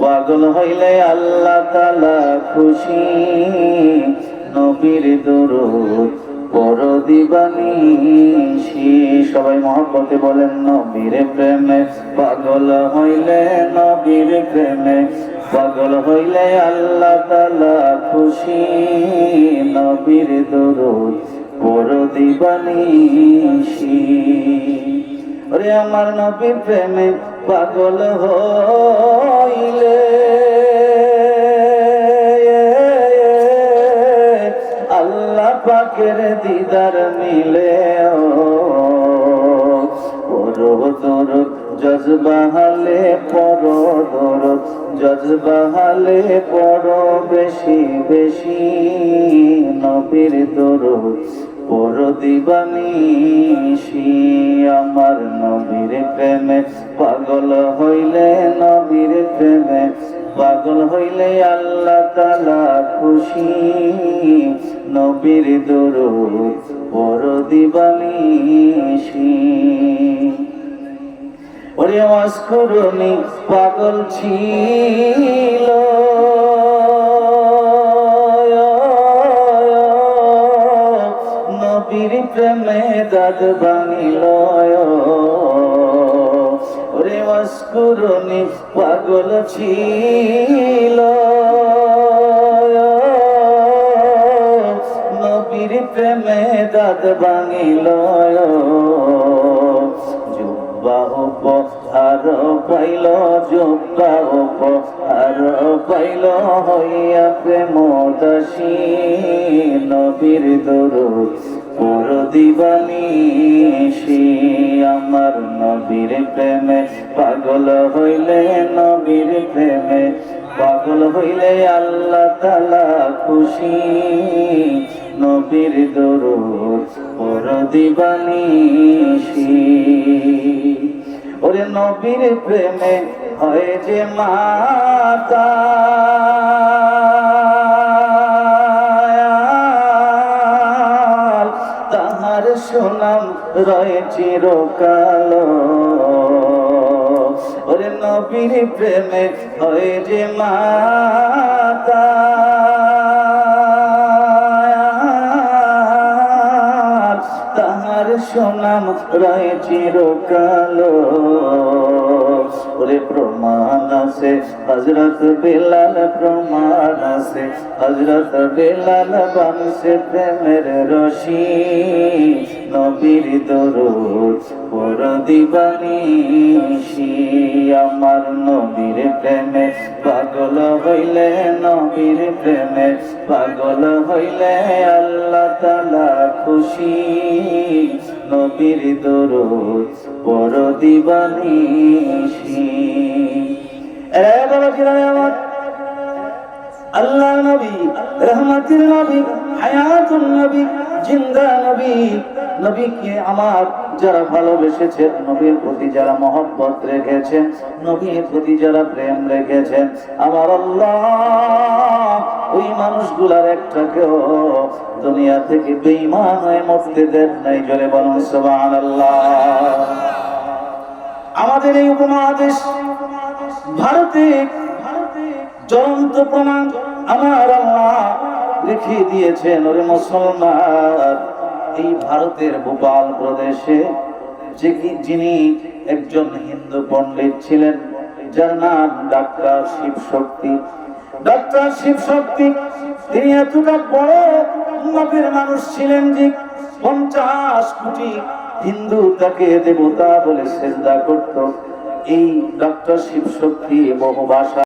পাগল হইলে আল্লাহ তাআলা খুশি, নবীর দরুদ পড়ো দিবানিশি। সবাই মহব্বতে বলেন নবীর প্রেমে পাগল হইলে, নবীর প্রেমে পাগল হইলে আল্লাহ তাআলা খুশি, নবীর দরুদ পড়ো দিবানিশি। ওরে আমার নবীর প্রেমে পাগল হইলে আল্লাহ পাকের দিদার মিলে। পড়ো দরুদ জজবা হালে পড়ো দরুদ জজবা হালে পড়ো বেশি বেশি, নবীর দরুদ পড়ো দিবানিশি। আমার নবীর প্রেমে পাগল হইলে, নবীর প্রেমে পাগল হইলে আল্লাহ তাআলা খুশি, নবীর দরুদ পড়ো দিবানিশি। ওরে মাসকুরনি পাগল ছিল, নবীর প্রেমে দাদ ভাঙিল। ওরে মাসকুরনি পাগল ছিল, নবীর প্রেমে দাদ ভাঙিল। জুব্বা উপহার পাইল, জুব্বা উপহার পাইল, হইয়া প্রেমদাসী, নবীর দরুদ পড়ো দিবানিশি। আমার নবীর প্রেমে পাগল হইলে, নবীর প্রেমে পাগল হইলে আল্লাহ তাআলা খুশি, নবীর দরুদ পড়ো দিবানিশি। ওরে নবীর প্রেমে হয় যে মাতা, তাহার সুনাম রয়ে চিরকাল। ওরে নবীর প্রেমে হয় যে মাতা, তাহার সুনাম রয়ে চিরকাল। ওরে প্রমাণ আছে হযরত বেলাল, প্রমাণ আছে হযরত বেলাল, বানছে প্রেমের রশি, নবীর দরুদ পড়ো দিবানিশি। আমার নবীর প্রেমে পাগল হইলে, নবীর প্রেমে পাগল হইলে আল্লাহ তাআলা খুশি, নবীর দরুদ পড়ো দিবানিশি। আল্লাহ নবী, রহমতের নবী, হায়াতুন নবী, জিন্দা নবী, নবীকে আমার যারা ভালোবেসেছেন, নবীর প্রতি যারা মহব্বত রেখেছেন, নবীর প্রতি যারা প্রেম রেখেছেন, আমার আল্লাহ ওই মানুষগুলার একটাকেও দুনিয়া থেকে বেঈমান হয়ে মরতে দেন নাই। জোরে বলুন সুবহানাল্লাহ। আমাদের এই উপমহাদেশ ভারতে জ্বলন্ত প্রমাণ আমার আল্লাহ রেখে দিয়েছেন। ওরে মুসলমান, এই ভারতের ভোপাল প্রদেশে যিনি একজন হিন্দু পণ্ডিত ছিলেন, যার নাম ডাক্তার শিব শক্তি। ডাক্তার শিব শক্তি তিনি এতটা বড় মাপের মানুষ ছিলেন যে 50 কোটি হিন্দু তাকে দেবতা বলে সেজদা করত। এই ডাক্তার শিব শক্তি বহু ভাষা